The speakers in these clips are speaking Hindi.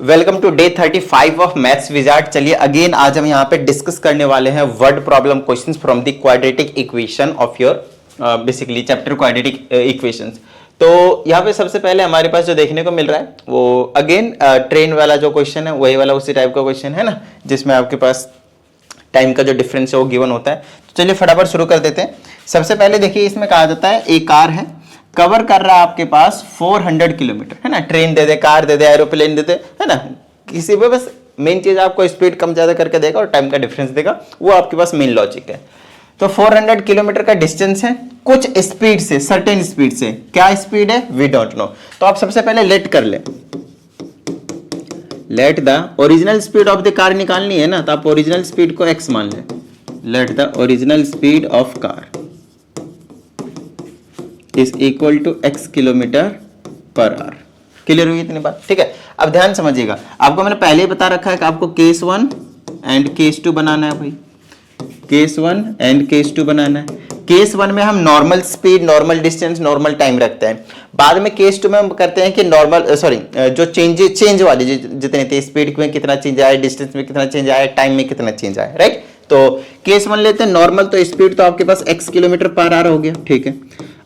Welcome to day 35 of maths wizard. चलिए अगेन आज हम यहाँ पे डिस्कस करने वाले हैं word problem questions from the quadratic equation of your basically chapter quadratic equations. तो यहाँ पे सबसे पहले हमारे पास जो देखने को मिल रहा है वो अगेन ट्रेन वाला जो क्वेश्चन है वही वाला उसी टाइप का क्वेश्चन है ना, जिसमें आपके पास टाइम का जो डिफरेंस है वो गिवन होता है। तो चलिए फटाफट शुरू कर देते हैं। सबसे पहले देखिए इसमें कहा जाता है एक कार है, कवर कर रहा है आपके पास 400 किलोमीटर, है ना। ट्रेन दे दे, कार दे दे, एरोप्लेन दे दे, है ना, किसी पे बस मेन चीज आपको स्पीड कम ज्यादा करके देगा और टाइम का डिफरेंस देगा, वो आपके पास मेन लॉजिक है। तो 400 किलोमीटर का डिस्टेंस है कुछ स्पीड से, सर्टेन स्पीड से। क्या स्पीड है वी डोंट नो। तो आप सबसे पहले लेट कर ले, let the original speed of the car निकालनी है ना, तो आप ओरिजिनल स्पीड को x मान ले। Let the original speed of car is equal to x kilometre per hour. Clear हुई इतनी बात, ठीक है। अब ध्यान समझिएगा, आपको मैंने पहले ही बता रखा है कि आपको केस 1 एंड केस 2 बनाना है भाई। केस 1 एंड केस 2 बनाना है। केस 1 में हम normal speed, normal distance, normal time रखते हैं। बाद में केस 2 में हम करते हैं कि नॉर्मल जो चेंज वाली जितने थे, स्पीड में कितना चेंज आया, डिस्टेंस में कितना चेंज आया, टाइम में कितना चेंज आया, राइट। तो केस 1 लेते हैं नॉर्मल, तो स्पीड तो आपके पास x किलोमीटर पर आवर हो गया, ठीक है।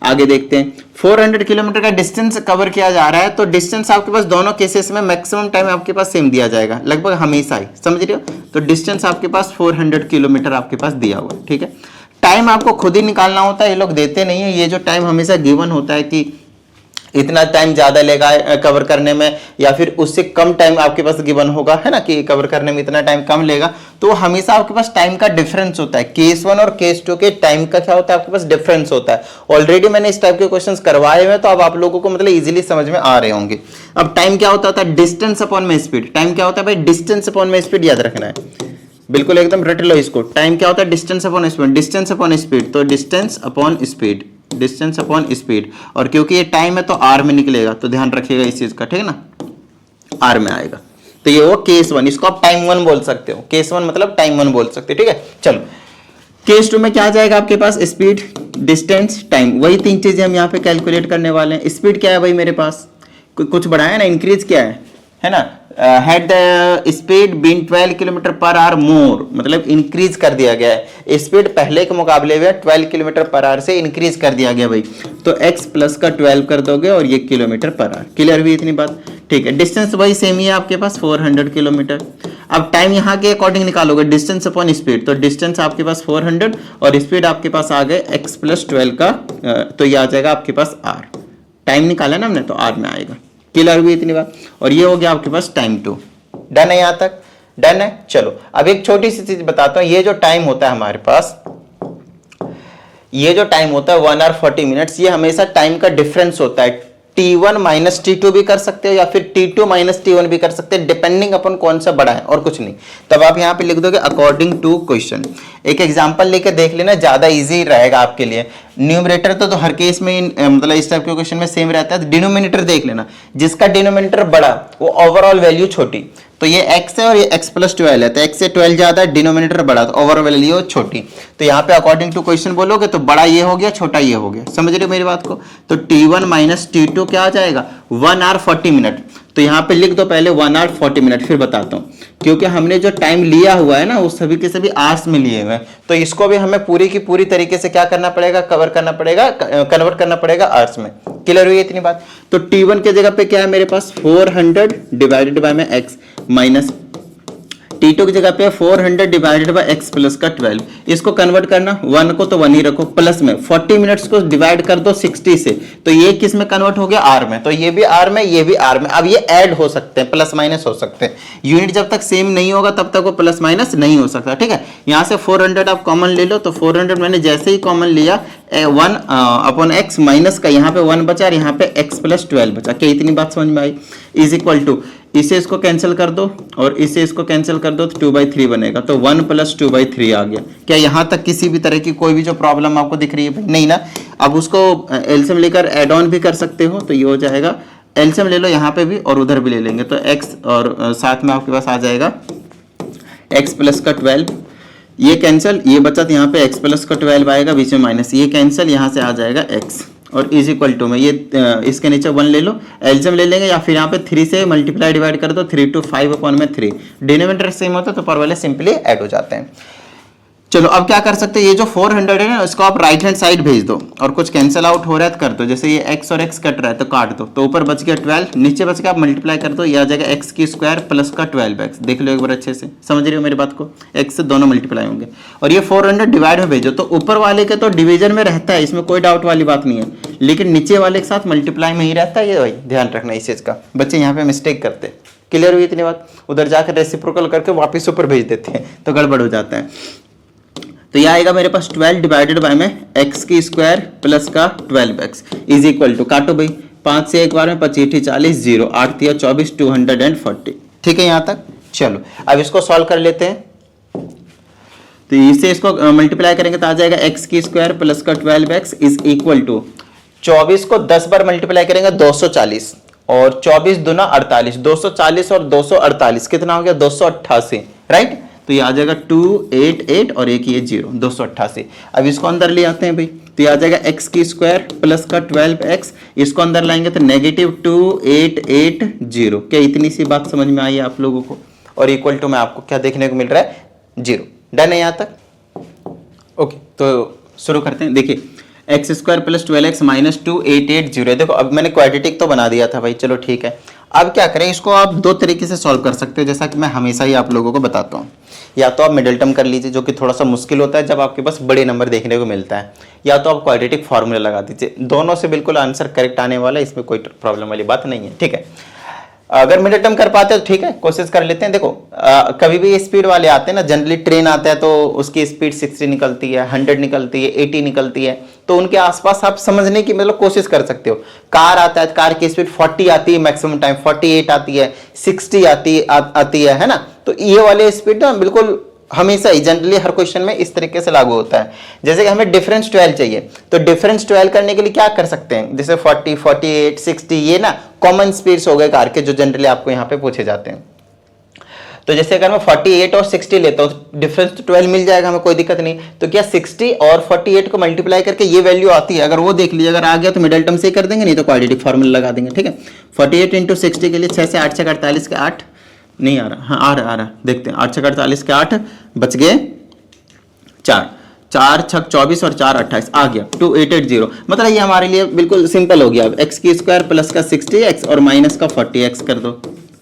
आगे देखते हैं 400 किलोमीटर का डिस्टेंस कवर किया जा रहा है, तो डिस्टेंस आपके पास दोनों केसेस में मैक्सिमम टाइम आपके पास सेम दिया जाएगा, लगभग हमेशा ही, समझ रहे हो। तो डिस्टेंस आपके पास 400 किलोमीटर आपके पास दिया हुआ है, ठीक है। टाइम आपको खुद ही निकालना होता है, ये लोग देते नहीं है। ये जो टाइम हमेशा गिवन होता है कि इतना टाइम ज्यादा लेगा कवर करने में, या फिर उससे कम टाइम आपके पास गिवन होगा, है ना, कि कवर करने में इतना टाइम कम लेगा, तो हमेशा आपके पास टाइम का डिफरेंस होता है। केस 1 और केस 2 के टाइम का क्या होता है, आपके पास डिफरेंस होता है। ऑलरेडी मैंने इस टाइप के क्वेश्चंस करवाए हुए हैं, तो अब आप लोगों को मतलब इजीली समझ में आ रहे होंगे। अब टाइम क्या होता है, डिस्टेंस अपॉन में स्पीड। टाइम क्या होता है भाई, डिस्टेंस अपॉन में स्पीड, याद रखना है, बिल्कुल एकदम रट लो इसको। टाइम क्या होता है, distance upon speed. Distance upon speed, तो distance upon speed, distance upon speed. और क्योंकि ये टाइम है तो आर में निकलेगा, तो ध्यान रखिएगा इस चीज का, ठीक है ना, आर में आएगा। तो ये वो केस 1, इसको आप टाइम 1 बोल सकते हो। केस 1 मतलब टाइम 1 बोल सकते हो, ठीक है। चलो केस 2 में क्या आ जाएगा आपके पास, स्पीड, डिस्टेंस, टाइम, वही तीन चीजें हम यहाँ पे कैलकुलेट करने वाले हैं। स्पीड क्या है भाई मेरे पास, कुछ बढ़ाया ना, इंक्रीज किया है ना। Had the speed been 12 kilometre per hour more, मतलब इंक्रीज कर दिया गया है। स्पीड पहले के मुकाबले में 12 किलोमीटर पर आवर से इंक्रीज कर दिया गया भाई। तो x प्लस का 12 कर दोगे और ये किलोमीटर पर आवर। क्लियर हुई इतनी बात, ठीक है। डिस्टेंस भाई सेम ही है आपके पास 400 किलोमीटर। अब टाइम यहाँ के अकॉर्डिंग निकालोगे, डिस्टेंस अपॉन स्पीड, तो डिस्टेंस आपके पास 400 और स्पीड आपके पास आ गए x प्लस 12 का, तो ये आ जाएगा आपके पास r। टाइम निकाला ना हमने, तो r में आएगा। क्लियर हुई इतनी बात। और ये हो गया आपके पास टाइम 2। डन है, यहां तक डन है। चलो अब एक छोटी सी चीज बताता हूं। ये जो टाइम होता है हमारे पास, ये जो टाइम होता है 1 आवर 40 मिनट्स, ये हमेशा टाइम का डिफरेंस होता है। T1 माइनस T2 भी कर सकते हो, या फिर T2 माइनस T1 भी कर सकते हैं, डिपेंडिंग अपन कौन सा बड़ा है, और कुछ नहीं। तब आप यहाँ पे लिख दोगे अकॉर्डिंग टू क्वेश्चन। एक एग्जांपल लेके देख लेना, ज्यादा इजी रहेगा आपके लिए। न्यूमरेटर तो हर केस में मतलब इस टाइप के क्वेश्चन में सेम रहता है। डिनोमिनेटर देख लेना, जिसका डिनोमिनेटर बड़ा वो ओवरऑल वैल्यू छोटी। तो ये x है और ये x प्लस 12 है, तो x से 12 ज्यादा, डिनोमिनेटर बड़ा, तो ओवरऑल वैल्यू छोटी। तो यहाँ पे अकॉर्डिंग टू क्वेश्चन बोलोगे तो बड़ा ये हो गया, छोटा ये हो गया। समझ रहे हो मेरी बात को। तो T1 माइनस T2 क्या आ जाएगा, 1 आवर 40 मिनट। तो यहाँ पे लिख दो पहले 1 आवर 40 मिनट, फिर बताता हूँ। क्योंकि हमने जो टाइम लिया हुआ है ना वो सभी के सभी आवर्स में लिए हुए हैं, तो इसको भी हमें पूरी की पूरी तरीके से क्या करना पड़ेगा, कवर करना पड़ेगा, कन्वर्ट करना पड़ेगा आवर्स में। क्लियर हुई इतनी बात। तो T1 के जगह पे क्या है मेरे पास, 400 डिवाइडेड बाय में x माइनस T2 की जगह पे 400 डिवाइडेड बाय x प्लस का 12। इसको कन्वर्ट करना, 1 को तो 1 ही रखो, प्लस में 40 मिनट्स को डिवाइड कर दो 60 से, तो ये किस में कन्वर्ट हो गया, r में। तो ये भी r में, ये भी r में। अब ये ऐड हो सकते हैं, प्लस माइनस हो सकते हैं। यूनिट जब तक सेम नहीं होगा तब तक वो प्लस माइनस नहीं हो सकता, ठीक है। यहाँ से 400 आप कॉमन ले लो, तो 400 मैंने जैसे ही कॉमन लिया 1 अपॉन x माइनस का, यहाँ पे 1 बचा और यहाँ पे x प्लस 12 बचा। क्या इतनी बात समझ में आई। इज इक्वल टू, इसे इसको कैंसिल कर दो और इसे इसको कैंसिल कर दो, तो 2/3 बनेगा। तो 1 प्लस 2/3 आ गया। क्या यहां तक किसी भी तरह की कोई भी जो प्रॉब्लम आपको दिख रही है, नहीं ना। अब उसको एलसीएम लेकर ऐड ऑन भी कर सकते हो, तो ये हो जाएगा, एलसीएम ले लो यहाँ पे भी और उधर भी ले लेंगे, तो x और साथ में आपके पास आ जाएगा x प्लस का 12, ये कैंसिल, ये बचा, तो यहाँ पे x प्लस का 12 आएगा, बीच में माइनस, ये कैंसिल, यहाँ से आ जाएगा x। और इज इक्वल टू में ये इसके नीचे 1 ले लो, एलसीएम ले लेंगे या फिर यहाँ पे 3 से मल्टीप्लाई डिवाइड कर दो, 3 to 5 अपॉन में 3, डिनोमिनेटर सेम होता है तो पर वाले सिंपली ऐड हो जाते हैं। चलो अब क्या कर सकते हैं, ये जो 400 है ना इसको आप राइट हैंड साइड भेज दो और कुछ कैंसिल आउट हो रहा है तो कर दो, जैसे ये x और x कट रहा है तो काट दो, तो ऊपर बच गया 12, नीचे बच गया, आप मल्टीप्लाई कर दो, ये आ जाएगा x की स्क्वायर प्लस का 12x। देख लो एक बार अच्छे से, समझ रहे हो मेरी बात को, x से दोनों मल्टीप्लाई होंगे और ये 400 डिवाइड में भेजो, तो ऊपर वाले के तो डिवीजन में रहता है, इसमें कोई डाउट वाली बात नहीं है, लेकिन नीचे वाले के साथ मल्टीप्लाई में ही रहता है, ये भाई ध्यान रखना इस चीज का, बच्चे यहाँ पे मिस्टेक करते हैं। क्लियर हुई इतनी बात, उधर जाकर रेसिप्रोकल करके वापिस ऊपर भेज देते हैं तो गड़बड़ हो जाता है। तो यह आएगा मेरे पास 12 डिवाइडेड बाय में x की स्क्वायर प्लस का 12x इज इक्वल टू, काटो भाई, 5 से एक बार में 25 40 0 8 3 24 240। ठीक है यहाँ तक। चलो अब इसको सॉल्व कर लेते हैं, तो इससे इसको मल्टीप्लाई करेंगे तो आ जाएगा x की स्क्वायर प्लस का 12x इज इक्वल टू 24 को 10 बार मल्टीप्लाई करेंगे 240 और 24 दूना 48, 240 और 248 कितना हो गया 288, राइट। तो ये आ जाएगा 288 और एक ये 0, 288। अब इसको अंदर ले आते हैं भाई, तो ये आ जाएगा x की स्क्वायर प्लस का 12x, इसको अंदर लाएंगे तो नेगेटिव 2880। क्या इतनी सी बात समझ में आई है आप लोगों को, और इक्वल टू में आपको क्या देखने को मिल रहा है 0। डन है यहाँ तक। ओके तो शुरू करते हैं। देखिए x square plus 12x minus 2880, देखो अब मैंने क्वाड्रेटिक तो बना दिया था भाई, चलो ठीक है। अब क्या करें, इसको आप दो तरीके से सॉल्व कर सकते हो, जैसा कि मैं हमेशा ही आप लोगों को बताता हूँ। या तो आप मिडिल टर्म कर लीजिए, जो कि थोड़ा सा मुश्किल होता है जब आपके पास बड़े नंबर देखने को मिलता है, या तो आप क्वाड्रेटिक फार्मूला लगा दीजिए, दोनों से बिल्कुल आंसर करेक्ट आने वाला है, इसमें कोई प्रॉब्लम वाली बात नहीं है। ठीक है, अगर मिडिल टर्म कर पाते हो तो ठीक है, कोशिश कर लेते हैं। देखो कभी भी स्पीड वाले आते हैं ना, जनरली ट्रेन आता है तो उसकी स्पीड 60 निकलती है, 100 निकलती है, 80 निकलती है, तो उनके आसपास आप समझने की मतलब कोशिश कर सकते हो। कार आता है, कार की स्पीड 40 आती है मैक्सिमम टाइम, 48 आती है, 60 आती है ना। तो ये वाले स्पीड ना बिल्कुल हमेशा ही जनरली हर क्वेश्चन में इस तरीके से लागू होता है। जैसे कि हमें डिफरेंस 12 चाहिए, तो डिफरेंस 12 करने के लिए क्या कर सकते हैं, जैसे 40, 48, 60, ये ना कॉमन स्पीड्स हो गए कार के, जो जनरली आपको यहाँ पे पूछे जाते हैं। तो जैसे अगर मैं 48 और 60 लेता हूँ, डिफरेंस तो 12 मिल जाएगा हमें, कोई दिक्कत नहीं। तो क्या 60 और 48 को मल्टीप्लाई करके ये वैल्यू आती है, अगर वो देख लीजिए, अगर आ गया तो मिडिल टर्म से ही कर देंगे, नहीं तो क्वाड्रेटिक फार्मूला लगा देंगे। ठीक है, 48 इंटू 60 के लिए 6 से 8 से 48 के 8 नहीं आ रहा, हाँ आ रहा, देखते हैं। 8 से 48 के 8 बच गए 4, 4 छक 24 और 4 28 आ गया 2880। मतलब ये हमारे लिए बिल्कुल सिंपल हो गया। अब एक्स की स्क्वायर प्लस का 60x और माइनस का 40x कर दो,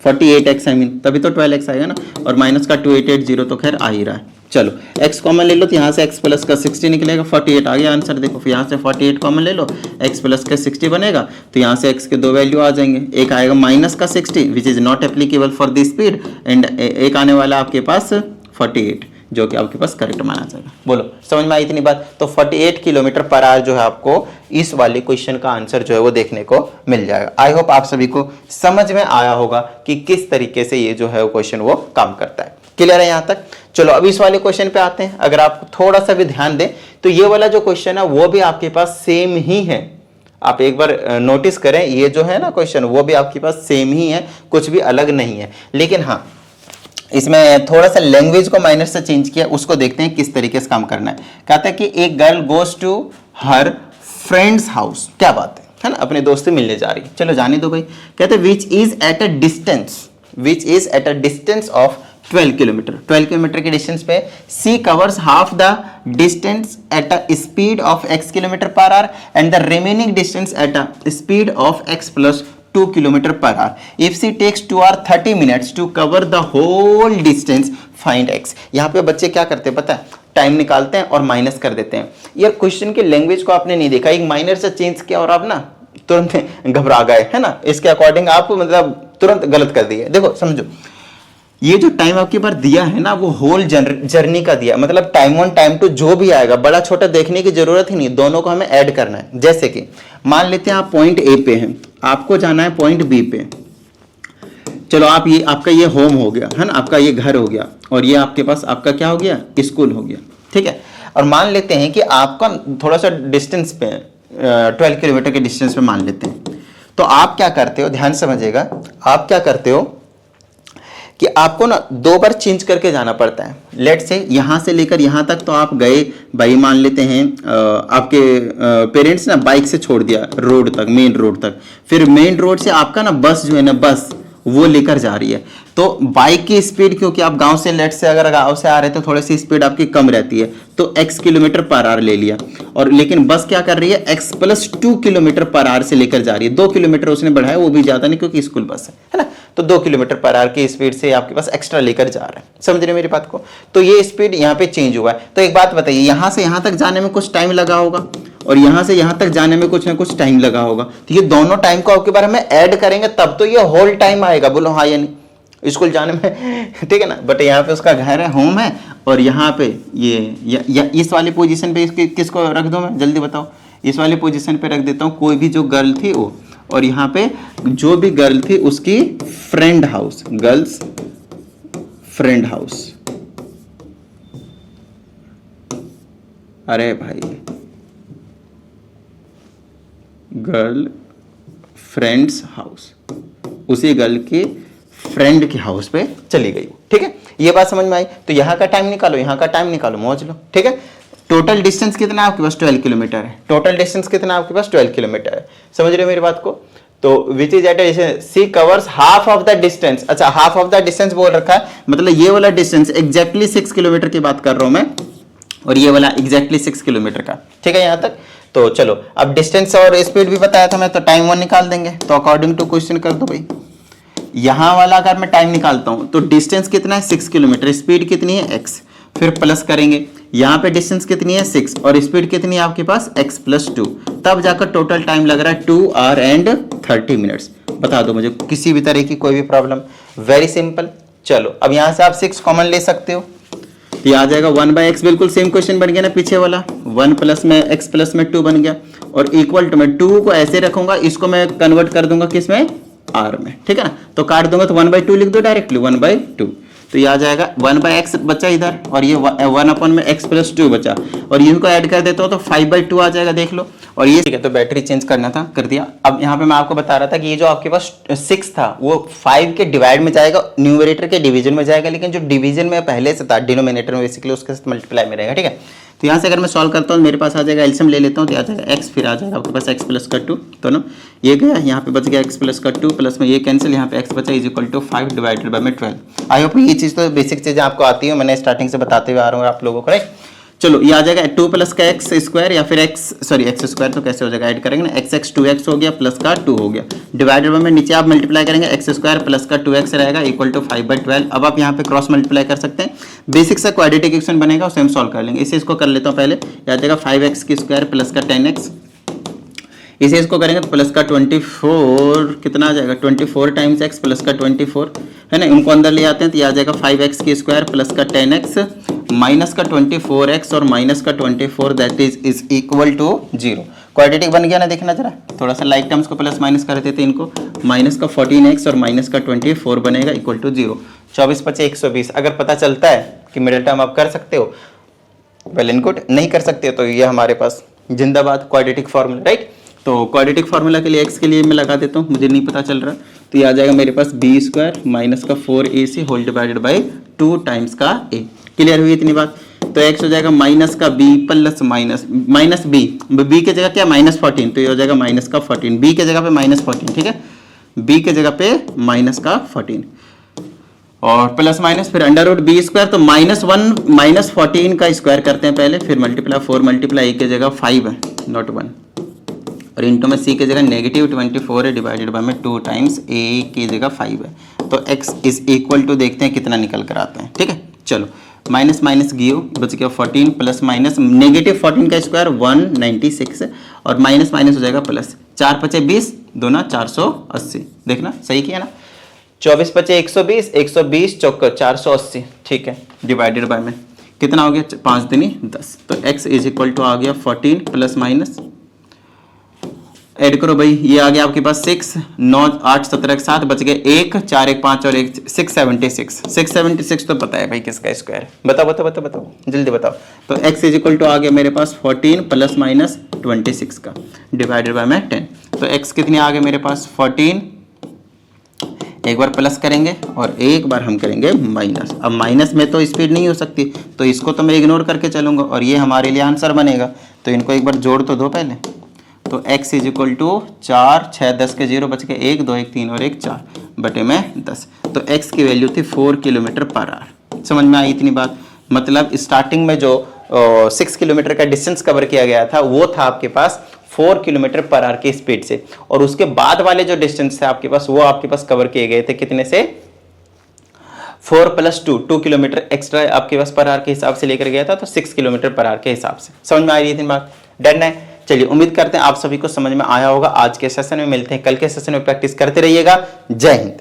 48x आई मीन, तभी तो 12x आएगा ना, और माइनस का 2880 तो खैर आ ही रहा है। चलो x कॉमन ले लो, तो यहाँ से x प्लस का 60 निकलेगा, 48 आ गया आंसर। देखो फिर यहाँ से 48 कॉमन ले लो, x प्लस का 60 बनेगा, तो यहाँ से x के दो वैल्यू आ जाएंगे, एक आएगा माइनस का 60 which is not applicable for the speed, and एक आने वाला आपके पास 48 जो कि आपके पास करेक्ट माना जाएगा। बोलो समझ में आई इतनी बात। तो 48 किलोमीटर पर आवर जो है आपको इस वाले क्वेश्चन का आंसर जो है वो देखने को मिल जाएगा। आई होप आप सभी को समझ में आया होगा कि किस तरीके से ये जो है वो क्वेश्चन वो काम करता है। क्लियर है यहाँ तक। चलो अब इस वाले क्वेश्चन पे आते हैं। अगर आप थोड़ा सा भी ध्यान दें तो ये वाला जो क्वेश्चन है वो भी आपके पास सेम ही है। आप एक बार नोटिस करें, ये जो है ना क्वेश्चन वो भी आपके पास सेम ही है, कुछ भी अलग नहीं है। लेकिन हाँ, इसमें थोड़ा सा लैंग्वेज को माइनर से चेंज किया, उसको देखते हैं किस तरीके से काम करना है। कहता है कि एक girl goes to her friends house, क्या बात है ना, अपने दोस्त से मिलने जा रही है। चलो जाने दो भाई। कहते हैं which is at a distance of 12 kilometre. 12 kilometre के डिस्टेंस पे she covers half the distance at a speed of x kilometre per hour and the remaining distance at a speed of x plus 2 kilometre per hour. If she takes 2 और 30 minutes to cover the whole distance find x। यहाँ पे बच्चे क्या करते हैं पता है, टाइम निकालते हैं और माइनस कर देते हैं। ये क्वेश्चन के लैंग्वेज को आपने नहीं देखा, एक माइनर से चेंज किया और आप ना तुरंत घबरा गए, है ना। इसके अकॉर्डिंग आप मतलब तुरंत गलत कर दिए। देखो समझो, ये जो टाइम आपके पास दिया है ना वो होल जर्नी का दिया, मतलब टाइम 1 टाइम 2 जो भी आएगा बड़ा छोटा देखने की जरूरत ही नहीं, दोनों को हमें ऐड करना है। जैसे कि मान लेते हैं आप पॉइंट ए पे हैं, आपको जाना है पॉइंट बी पे। चलो आप ये आपका ये होम हो गया है ना, आपका ये घर हो गया, और ये आपके पास आपका क्या हो गया, स्कूल हो गया। ठीक है, और मान लेते हैं कि आपका थोड़ा सा डिस्टेंस पे 12 किलोमीटर के डिस्टेंस पे मान लेते हैं। तो आप क्या करते हो, ध्यान समझिएगा, आप क्या करते हो कि आपको ना 2 बार चेंज करके जाना पड़ता है। लेट से यहाँ से लेकर यहाँ तक तो आप गए भाई, मान लेते हैं आपके पेरेंट्स ना बाइक से छोड़ दिया रोड तक, मेन रोड तक, फिर मेन रोड से आपका ना बस जो है ना बस वो लेकर जा रही है। तो बाइक की स्पीड, क्योंकि आप गांव से लेट से अगर गांव से आ रहे हैं तो थोड़ी सी स्पीड आपकी कम रहती है, तो x किलोमीटर पर आवर ले लिया। और लेकिन बस क्या कर रही है, x+2 किलोमीटर पर आवर से लेकर जा रही है। 2 किलोमीटर उसने बढ़ाया, वो भी ज्यादा नहीं क्योंकि स्कूल बस है ना। तो 2 किलोमीटर पर आवर की स्पीड से आपके पास एक्स्ट्रा लेकर जा रहा है। समझ रहे मेरी बात को? तो ये स्पीड यहाँ पे चेंज हुआ है। तो एक बात बताइए, यहाँ से यहाँ तक जाने में कुछ टाइम लगा होगा और यहाँ से यहाँ तक जाने में कुछ ना कुछ टाइम लगा होगा। तो ये दोनों टाइम को आपके बारे में ऐड करेंगे तब तो ये होल टाइम आएगा। बोलो हाँ या नहीं स्कूल जाने में, ठीक है ना। बट यहाँ पे उसका घर है, होम है, और यहाँ पे ये इस वाली पोजीशन पे किसको रख दूं मैं, जल्दी बताओ। इस वाली पोजीशन पे रख देता हूँ कोई भी जो गर्ल थी वो, और यहाँ पे जो भी गर्ल थी उसकी friend house, girls friend house. अरे भाई, गर्ल फ्रेंड्स हाउस, उसी गर्ल की फ्रेंड के हाउस पे चली गई। ठीक है, ये बात समझ में आई। तो यहाँ का टाइम निकालो, यहाँ का टाइम निकालो, मौज लो। ठीक है, टोटल डिस्टेंस कितना है आपके पास, 12 किलोमीटर है। टोटल डिस्टेंस कितना है आपके पास, 12 किलोमीटर है। समझ रहे हो मेरी बात को? तो which is at C covers half of the distance. अच्छा, हाफ ऑफ द डिस्टेंस बोल रखा है, मतलब ये वाला डिस्टेंस एग्जैक्टली 6 किलोमीटर की बात कर रहा हूं मैं, और ये वाला एग्जैक्टली 6 किलोमीटर का। ठीक है यहाँ तक। तो चलो, अब डिस्टेंस और स्पीड भी बताया था मैं, तो टाइम 1 निकाल देंगे। तो अकॉर्डिंग टू क्वेश्चन कर दो भाई। यहां वाला अगर मैं टाइम निकालता हूं तो डिस्टेंस कितना है, 6 किलोमीटर, स्पीड कितनी है, x, फिर प्लस करेंगे। यहां पे डिस्टेंस कितनी है, 6, और स्पीड कितनी है आपके पास, x+2, तब जाकर टोटल टाइम लग रहा है 2 आवर एंड 30 मिनट्स। बता दो मुझे किसी भी तरह की कोई भी प्रॉब्लम, वेरी सिंपल। चलो, अब यहां से आप 6 कॉमन ले सकते हो, तो ये आ जाएगा 1/x, बिल्कुल सेम क्वेश्चन बन गया ना पीछे वाला। 1 प्लस में x प्लस में 2 बन गया, और इक्वल टू में 2 को ऐसे रखूंगा, इसको मैं कन्वर्ट कर दूंगा किसमें, r में। ठीक है ना, तो काट दूंगा तो 1/2 लिख दो डायरेक्टली, 1/2। तो ये आ जाएगा 1/x बचा इधर, और ये 1/x+2 बचा, और इनको ऐड कर देता हूं तो 5/2 आ जाएगा, देख लो। और ये ठीक है, तो बैटरी चेंज करना था, कर दिया। अब यहाँ पे मैं आपको बता रहा था कि ये जो आपके पास 6 था वो 5 के डिवाइड में जाएगा, न्यूमरेटर के डिवीजन में जाएगा, लेकिन जो डिवीजन में पहले से था डिनोमिनेटर में बेसिकली उसके साथ मल्टीप्लाई में रहेगा। ठीक है, तो यहाँ से अगर मैं सॉल्व करता हूँ मेरे पास आ जाएगा, एलसीएम ले लेता हूँ तो आ जाएगा x, फिर आ जाएगा आपके पास x+2, तो ना ये गया, यहाँ पे बच गया x+2, प्लस में ये कैंसिल, यहाँ पे x बचा is equal to 5 divided by में 12। आई होप ये चीज़ तो बेसिक चीज़ें आपको आती है, मैंने स्टार्टिंग से बताते हुए आ रहा हूँ आप लोगों को, राइट। चलो, ये आ जाएगा 2 प्लस का x² या फिर x² तो कैसे हो जाएगा, ऐड करेंगे ना, x 2x हो गया प्लस का 2 हो गया, डिवाइडेड बाय में नीचे आप मल्टीप्लाई करेंगे, x² प्लस का 2x रहेगा इक्वल टू 5/12। अब आप यहाँ पे क्रॉस मल्टीप्लाई कर सकते हैं, बेसिक सा क्वाड्रेटिक इक्वेशन बनेगा, उसे हम सॉल्व कर लेंगे। इसे इसको कर लेता हूँ पहले, आ जाएगा 5x² प्लस का 10x, इसे इसको करेंगे तो प्लस का 24, कितना आ जाएगा, 24 टाइम्स x प्लस का 24 है ना, इनको अंदर ले आते हैं तो ये आ जाएगा 5x² प्लस का 10x माइनस का 24x और माइनस का 24, that is equal to 0। Quadratic बन गया ना, देखना जरा, थोड़ा सा लाइक टर्म्स को प्लस माइनस कर देते हैं इनको, माइनस का 14x और माइनस का 24 बनेगा इक्वल टू 0। 24 × 5 = 120। अगर पता चलता है कि मिडिल टर्म आप कर सकते हो, वेल एंड गुड, नहीं कर सकते तो ये हमारे पास जिंदाबाद क्वाड्रेटिक फॉर्मूला, राइट। तो क्वाड्रेटिक फार्मूला के लिए x के लिए मैं लगा देता हूँ, मुझे नहीं पता चल रहा, तो ये आ जाएगा मेरे पास b² माइनस का 4ac whole divided by 2 times का a। क्लियर हुई इतनी बात? तो x हो जाएगा माइनस का b प्लस माइनस b के जगह क्या, -14, तो ये हो जाएगा माइनस का 14, b के जगह पे -14, ठीक है, b के जगह पे माइनस का 14 और प्लस माइनस, फिर √b², तो -1 -14 का स्क्वायर करते हैं पहले, फिर मल्टीप्लाई 4 मल्टीप्लाई a के जगह 5 है, नॉट 1, और इंटू में c के जगह -24 है डिवाइडेड बाय में 2 टाइम्स a की जगह 5 है, तो x इज इक्वल टू देखते हैं कितना निकल कर आता है। ठीक है, चलो, माइनस माइनस गियो, बच गया 14 प्लस माइनस -14 का स्क्वायर 196 और माइनस माइनस हो जाएगा प्लस, 4 × 5 = 20, 2 × 480, देखना सही किया ना, 24 × 5 = 120, 120 चौक 480, ठीक है, डिवाइडेड बाय में कितना हो गया, 5 × 3 = 10, तो x इज इक्वल टू आ गया 14 प्लस माइनस, ऐड करो भाई, ये आ गया आपके पास 6, 9, 8, 17, 7 बच गए 1, 4, 1, 5 और 1, 676 तो पता है भाई किसका स्क्वायर, बताओ जल्दी बताओ। तो x इज इक्वल टू आ गया मेरे पास 14 प्लस माइनस 26 का डिवाइडेड बाय में 10, तो x कितनी आ गया मेरे पास 14, एक बार प्लस करेंगे और एक बार हम करेंगे माइनस। अब माइनस में तो स्पीड नहीं हो सकती, तो इसको तो मैं इग्नोर करके चलूँगा और ये हमारे लिए आंसर बनेगा। तो इनको एक बार जोड़ तो दो पहले। तो x इज इक्वल टू 4, 6, 10 के 0 बच गए, 1, 2, 1, 3 और 1, 4 बटे में 10। तो x की वैल्यू थी 4 किलोमीटर पर आवर। समझ में आई इतनी बात? मतलब स्टार्टिंग में जो 6 किलोमीटर का डिस्टेंस कवर किया गया था वो था आपके पास 4 किलोमीटर पर आवर की स्पीड से, और उसके बाद वाले जो डिस्टेंस थे आपके पास वो आपके पास कवर किए गए थे कितने से? 4 + 2 किलोमीटर एक्स्ट्रा आपके पास पर आवर के हिसाब से लेकर गया था, तो 6 किलोमीटर पर आवर के हिसाब से। समझ में आ रही है इतनी बात? डन है? चलिए, उम्मीद करते हैं आप सभी को समझ में आया होगा। आज के सेशन में मिलते हैं कल के सेशन में, प्रैक्टिस करते रहिएगा। जय हिंद।